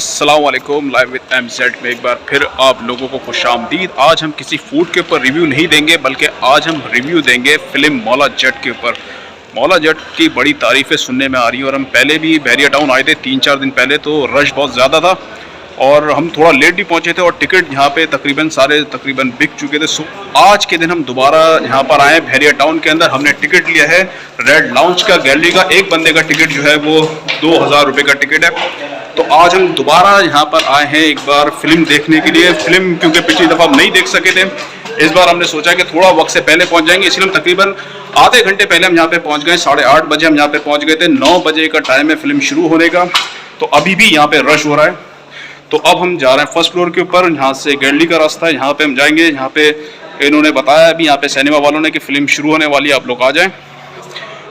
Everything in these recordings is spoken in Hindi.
अस्सलाम वालेकुम। लाइव विद MZ में एक बार फिर आप लोगों को खुशामदीद। आज हम किसी फूड के ऊपर रिव्यू नहीं देंगे, बल्कि आज हम रिव्यू देंगे फिल्म मौला जट के ऊपर। मौला जट की बड़ी तारीफ़ें सुनने में आ रही हैं और हम पहले भी बहरिया टाउन आए थे 3-4 दिन पहले, तो रश बहुत ज़्यादा था और हम थोड़ा लेट भी पहुंचे थे और टिकट यहाँ पे तकरीबन बिक चुके थे। सो आज के दिन हम दोबारा यहाँ पर आए बहरिया टाउन के अंदर। हमने टिकट लिया है रेड लाउंज का, गैलरी का। एक बंदे का टिकट जो है वो 2000 रुपये का टिकट है। तो आज हम दोबारा यहाँ पर आए हैं एक बार फिल्म देखने के लिए। फिल्म क्योंकि पिछली दफ़ा हम नहीं देख सके थे, इस बार हमने सोचा कि थोड़ा वक्त से पहले पहुँच जाएंगे, इसलिए हम तकरीबन आधे घंटे पहले हम यहाँ पे पहुँच गए। 8:30 बजे हम यहाँ पे पहुँच गए थे। 9 बजे का टाइम है फिल्म शुरू होने का, तो अभी भी यहाँ पे रश हो रहा है। तो अब हम जा रहे हैं फर्स्ट फ्लोर के ऊपर। यहाँ से गैलरी का रास्ता है, यहाँ पे हम जाएंगे। यहाँ पे इन्होंने बताया अभी यहाँ पे सिनेमा वालों ने कि फिल्म शुरू होने वाली है, आप लोग आ जाएं।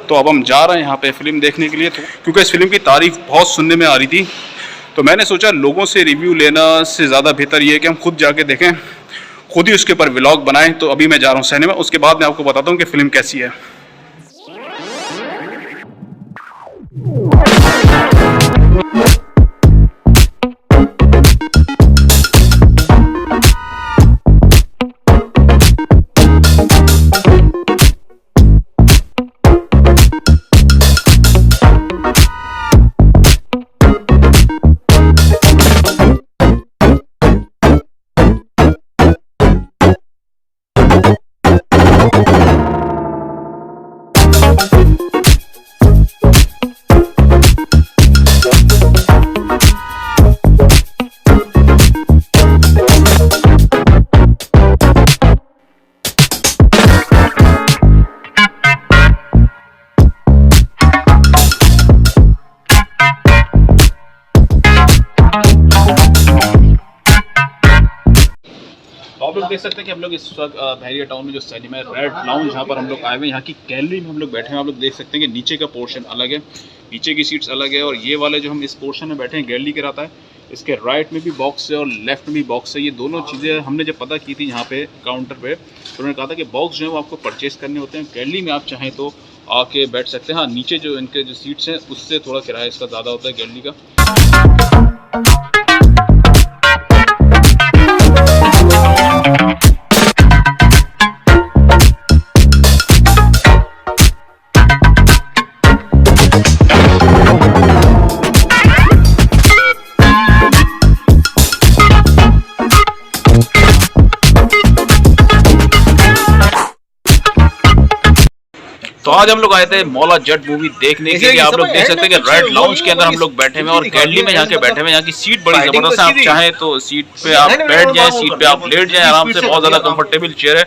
तो अब हम जा रहे हैं यहाँ पे फिल्म देखने के लिए, क्योंकि इस फिल्म की तारीफ बहुत सुनने में आ रही थी। तो मैंने सोचा लोगों से रिव्यू लेना से ज़्यादा बेहतर ये है कि हम खुद जाके देखें, खुद ही उसके ऊपर व्लॉग बनाएं। तो अभी मैं जा रहा हूँ सिनेमा, उसके बाद मैं आपको बताता हूँ कि फिल्म कैसी है। आप लोग देख सकते हैं कि हम लोग इस वक्त बहरिया टाउन में जो सिनेमा है रेड लाउंज, यहाँ पर हम लोग आए हुए हैं। यहाँ की गैलरी में हम लोग बैठे हैं। आप लोग देख सकते हैं कि नीचे का पोर्शन अलग है, नीचे की सीट्स अलग है, और ये वाले जो हम इस पोर्शन में बैठे हैं गैलरी के रहता है, इसके राइट में भी बॉक्स है और लेफ्ट में भी बॉक्स है। ये दोनों चीज़ें हमने जब पता की थी यहाँ पे काउंटर पे, तो उन्होंने कहा था कि बॉक्स जो है वो आपको परचेज़ करने होते हैं। गैलरी में आप चाहें तो आके बैठ सकते हैं। हाँ, नीचे जो इनके जो सीट्स हैं उससे थोड़ा किराया इसका ज़्यादा होता है गैलरी का। तो आज हम लोग आए थे मौला जट मूवी देखने के लिए। आप लोग देख सकते हैं कि रेड लाउंज के अंदर हम लोग बैठे हुए हैं और गैलरी में यहाँ के बैठे हुए हैं। यहाँ की सीट बड़ी जबरदस्त है, आप चाहें तो सीट पे आप बैठ जाएं, सीट पे आप लेट जाएं आराम से। बहुत ज्यादा कंफर्टेबल चेयर है।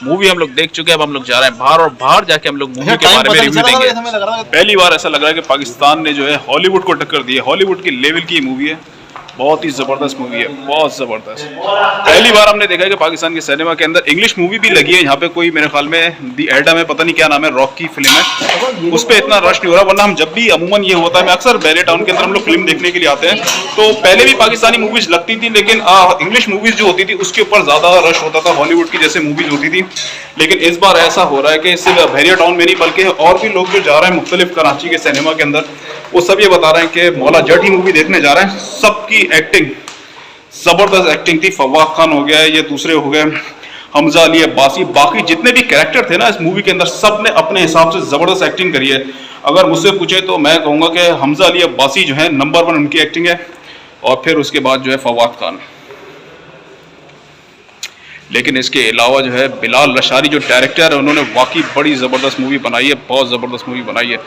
मूवी हम लोग देख चुके हैं, अब हम लोग जा रहे हैं बाहर और बाहर जाके हम लोग मूवी के बारे में रिव्यू देंगे। पहली बार ऐसा लग रहा है कि पाकिस्तान ने जो है हॉलीवुड को टक्कर दी है। हॉलीवुड की लेवल की मूवी है, बहुत ही ज़बरदस्त मूवी है, बहुत ज़बरदस्त। पहली बार हमने देखा है कि पाकिस्तान के सिनेमा के अंदर इंग्लिश मूवी भी लगी है। यहाँ पे कोई मेरे ख्याल में दी एडम है, पता नहीं क्या नाम है, रॉक की फिल्म है, उस पर इतना रश नहीं हो रहा। वरना हम जब भी अमूमन ये होता है, मैं अक्सर बहरिया टाउन के अंदर हम लोग फिल्म देखने के लिए आते हैं, तो पहले भी पाकिस्तानी मूवीज़ लगती थी, लेकिन इंग्लिश मूवीज़ जो होती थी उसके ऊपर ज़्यादा रश होता था, हॉलीवुड की जैसे मूवीज़ होती थी। लेकिन इस बार ऐसा हो रहा है कि सिर्फ बहरिया टाउन में नहीं बल्कि और भी लोग जो जा रहे हैं मुख्तलिफ कराची के सिनेमा के अंदर, वो सब ये बता रहे हैं कि मौला जट ही मूवी देखने जा रहे हैं। सबकी एक्टिंग जबरदस्त एक्टिंग थी। फवाद खान हो गया, ये दूसरे हो गए हमजा अली अब्बासी, बाकी जितने भी कैरेक्टर थे ना इस मूवी के अंदर, सब ने अपने हिसाब से जबरदस्त एक्टिंग करी है। अगर मुझसे पूछे तो मैं कहूँगा कि हमजा अली अब्बासी जो है नंबर 1 उनकी एक्टिंग है, और फिर उसके बाद जो है फवाद खान। लेकिन इसके अलावा जो है बिलाल लशारी जो डायरेक्टर है, उन्होंने वाकई बड़ी ज़बरदस्त मूवी बनाई है, बहुत ज़बरदस्त मूवी बनाई है।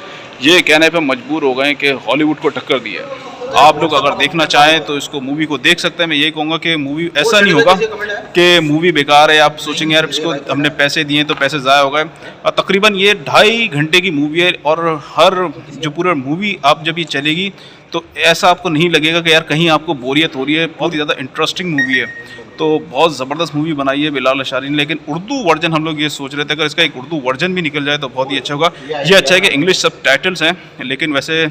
ये कहने पे मजबूर हो गए कि हॉलीवुड को टक्कर दी है। आप लोग अगर देखना चाहें तो इसको मूवी को देख सकते हैं। मैं यही कहूँगा कि मूवी ऐसा नहीं होगा कि मूवी बेकार है, आप सोचेंगे यार इसको हमने पैसे दिए तो पैसे ज़ाया हो गए। तकरीबन ये 2.5 घंटे की मूवी है, और हर जो पूरा मूवी आप जब ये चलेगी तो ऐसा आपको नहीं लगेगा कि यार कहीं आपको बोरियत हो रही है। बहुत ही ज़्यादा इंटरेस्टिंग मूवी है, तो बहुत ज़बरदस्त मूवी बनाई है बिलाल लशारी ने। लेकिन उर्दू वर्जन हम लोग ये सोच रहे थे अगर इसका एक उर्दू वर्जन भी निकल जाए तो बहुत ही अच्छा होगा। ये अच्छा है कि इंग्लिश सब टाइटल्स हैं, लेकिन वैसे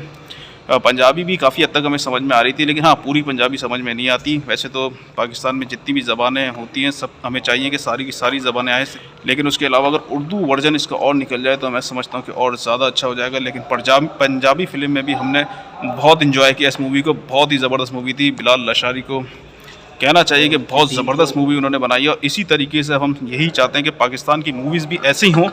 पंजाबी भी काफ़ी हद तक हमें समझ में आ रही थी, लेकिन हाँ पूरी पंजाबी समझ में नहीं आती। वैसे तो पाकिस्तान में जितनी भी ज़बानें होती हैं सब हमें चाहिए कि सारी की सारी ज़बानें आए, लेकिन उसके अलावा अगर उर्दू वर्जन इसका और निकल जाए तो मैं समझता हूँ कि और ज़्यादा अच्छा हो जाएगा। लेकिन पंजाबी फ़िल्म में भी हमने बहुत इन्जॉय किया इस मूवी को, बहुत ही ज़बरदस्त मूवी थी। बिलाल लशारी को कहना चाहिए कि बहुत ज़बरदस्त मूवी उन्होंने बनाई है, और इसी तरीके से हम यही चाहते हैं कि पाकिस्तान की मूवीज़ भी ऐसे ही हों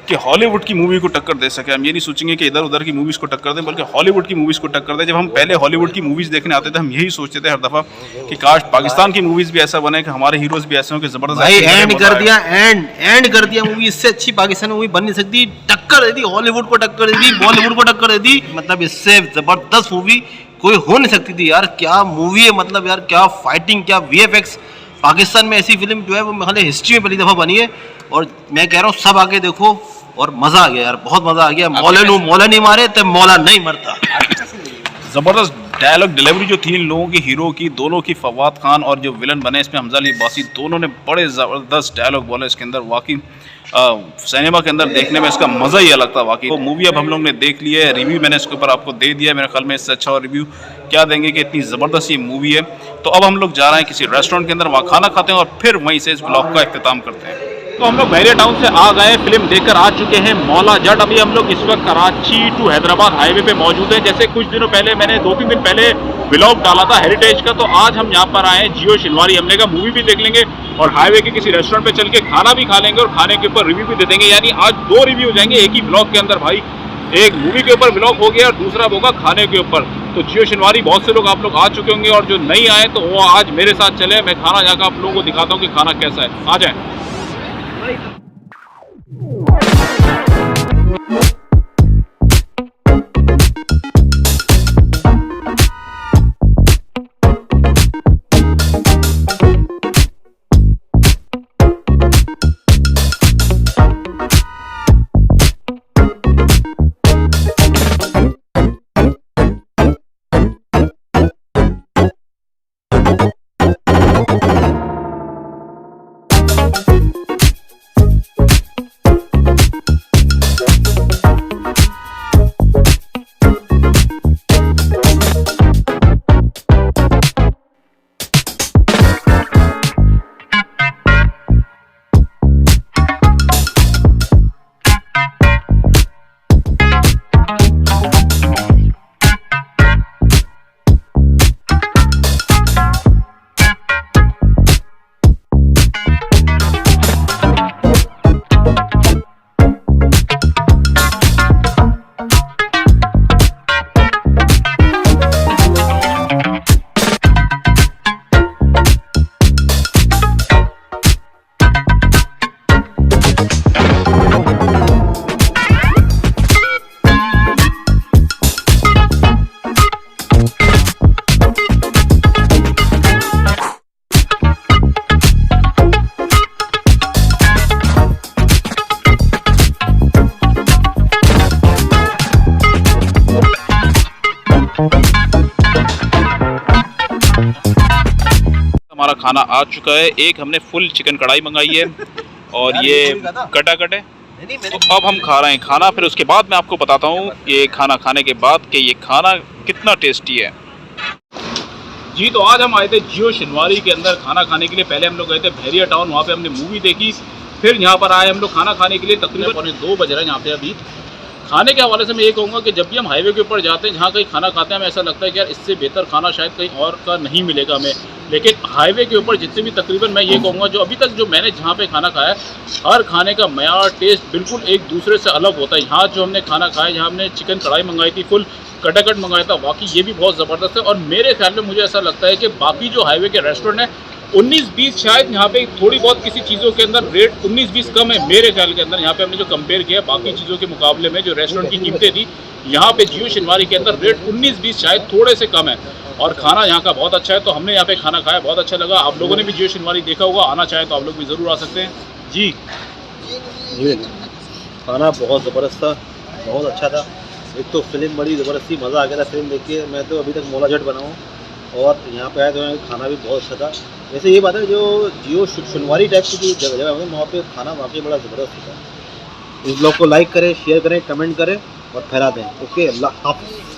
कि हॉलीवुड की मूवी को टक्कर दे सके। हम ये नहीं सोचेंगे कि इधर उधर की मूवीज़ को टक्कर दें, बल्कि हॉलीवुड की मूवीज़ को टक्कर दें। जब हम पहले हॉलीवुड की मूवीज़ देखने आते थे हम यही सोचते थे हर दफ़ा कि काश पाकिस्तान की मूवीज़ भी ऐसा बने कि हमारे हीरोज़ भी ऐसे हों कि ज़बरदस्त। एंड कर दिया मूवी। इससे अच्छी पाकिस्तान मूवी बन नहीं सकती। टक्कर दे दी हॉलीवुड को, टक्कर दे दी बॉलीवुड को, टक्कर दे दी। मतलब इससे ज़बरदस्त मूवी कोई हो नहीं सकती थी यार। क्या मूवी है, मतलब यार क्या फाइटिंग, क्या वीएफएक्स। पाकिस्तान में ऐसी फिल्म जो है वो खाली हिस्ट्री में पहली दफ़ा बनी है, और मैं कह रहा हूँ सब आगे देखो, और मज़ा आ गया यार, बहुत मज़ा आ गया। मौला नहीं मारे तो मौला नहीं मरता। ज़बरदस्त डायलॉग डिलीवरी जो थी इन लोगों की, हीरो की, दोनों की, फवाद खान और जो विलन बने इसमें हमजा अली अब्बासी, दोनों ने बड़े ज़बरदस्त डायलॉग बोले इसके अंदर। वाकई सिनेमा के अंदर देखने में इसका मज़ा ही अलग था वाकई। वो मूवी अब हम लोग ने देख ली है, रिव्यू मैंने इसके ऊपर आपको दे दिया है। मेरे ख्याल में इससे अच्छा और रिव्यू क्या देंगे कि इतनी ज़बरदस्त ये मूवी है। तो अब हम लोग जा रहे हैं किसी रेस्टोरेंट के अंदर, वहाँ खाना खाते हैं और फिर वहीं से इस ब्लॉग का इख्तिताम करते हैं। तो हम लोग बहरिया टाउन से आ गए, फिल्म देखकर आ चुके हैं मौला जट। अभी हम लोग इस वक्त कराची टू हैदराबाद हाईवे पे मौजूद हैं। जैसे कुछ दिनों पहले मैंने 2-3 दिन पहले व्लॉग डाला था हेरिटेज का, तो आज हम यहाँ पर आए हैं जियो शिनवारी। हमने कहा मूवी भी देख लेंगे और हाईवे के किसी रेस्टोरेंट पे चल के खाना भी खा लेंगे और खाने के ऊपर रिव्यू भी दे देंगे। यानी आज 2 रिव्यू हो जाएंगे एक ही ब्लॉग के अंदर भाई। एक मूवी के ऊपर व्लॉग हो गया और दूसरा होगा खाने के ऊपर। तो जियो शिनवारी बहुत से लोग आप लोग आ चुके होंगे, और जो नहीं आए तो वो आज मेरे साथ चले। मैं खाना जाकर आप लोगों को दिखाता हूँ कि खाना कैसा है। आ जाए। हमारा खाना आ चुका है। एक हमने फुल चिकन कढ़ाई मंगाई है और ये कटा कट है। तो अब हम खा रहे हैं खाना, फिर उसके बाद मैं आपको बताता हूँ ये खाना खाने के बाद कि ये खाना कितना टेस्टी है। जी तो आज हम आए थे जियो शिनवारी के अंदर खाना खाने के लिए। पहले हम लोग गए थे बहरिया टाउन, वहाँ पे हमने मूवी देखी। फिर यहाँ पर आए हम लोग खाना खाने के लिए। तकरीबन 2 बज रहे हैं यहाँ पे अभी। खाने के हवाले से मैं ये कहूँगा कि जब भी हम हाईवे के ऊपर जाते हैं, जहाँ कहीं खाना खाते हैं, हमें ऐसा लगता है कि यार इससे बेहतर खाना शायद कहीं और का नहीं मिलेगा हमें। लेकिन हाईवे के ऊपर जितने भी तकरीबन मैं ये कहूँगा जो अभी तक जो मैंने जहाँ पे खाना खाया, हर खाने का मयार टेस्ट बिल्कुल एक दूसरे से अलग होता है। यहाँ जो हमने खाना खाया, जहाँ हमने चिकन कढ़ाई मंगाई थी, फुल कटाकट मंगाया था, वाकई ये भी बहुत ज़बरदस्त है। और मेरे ख्याल में मुझे ऐसा लगता है कि बाकी जो हाईवे के रेस्टोरेंट हैं 19-20 शायद यहाँ पे थोड़ी बहुत किसी चीज़ों के अंदर रेट 19-20 कम है मेरे ख्याल के अंदर। यहाँ पे हमने जो कंपेयर किया बाकी चीज़ों के मुकाबले में, जो रेस्टोरेंट की कीमतें थी, यहाँ पे जियो शिनवारी के अंदर रेट 19-20 शायद थोड़े से कम है। और खाना यहाँ का बहुत अच्छा है। तो हमने यहाँ पे खाना खाया, बहुत अच्छा लगा। आप लोगों ने भी जियो शिनवारी देखा होगा, आना चाहे तो आप लोग भी ज़रूर आ सकते हैं। जी खाना बहुत ज़बरदस्त था, बहुत अच्छा था। एक तो फिल्म बड़ी ज़बरदस्त थी, मज़ा आ गया था फिल्म देख के। मैं तो अभी तक मौला जट बना हूँ और यहाँ पे आया तो खाना भी बहुत अच्छा था। वैसे ये बात है, जो जियो शिनवारी टाइप की जो जगह है वहाँ पे खाना वाकई बड़ा ज़बरदस्त था। इस ब्लॉग को लाइक करें, शेयर करें, कमेंट करें और फैला दें। ओके, अल्लाह हाफ़िज़।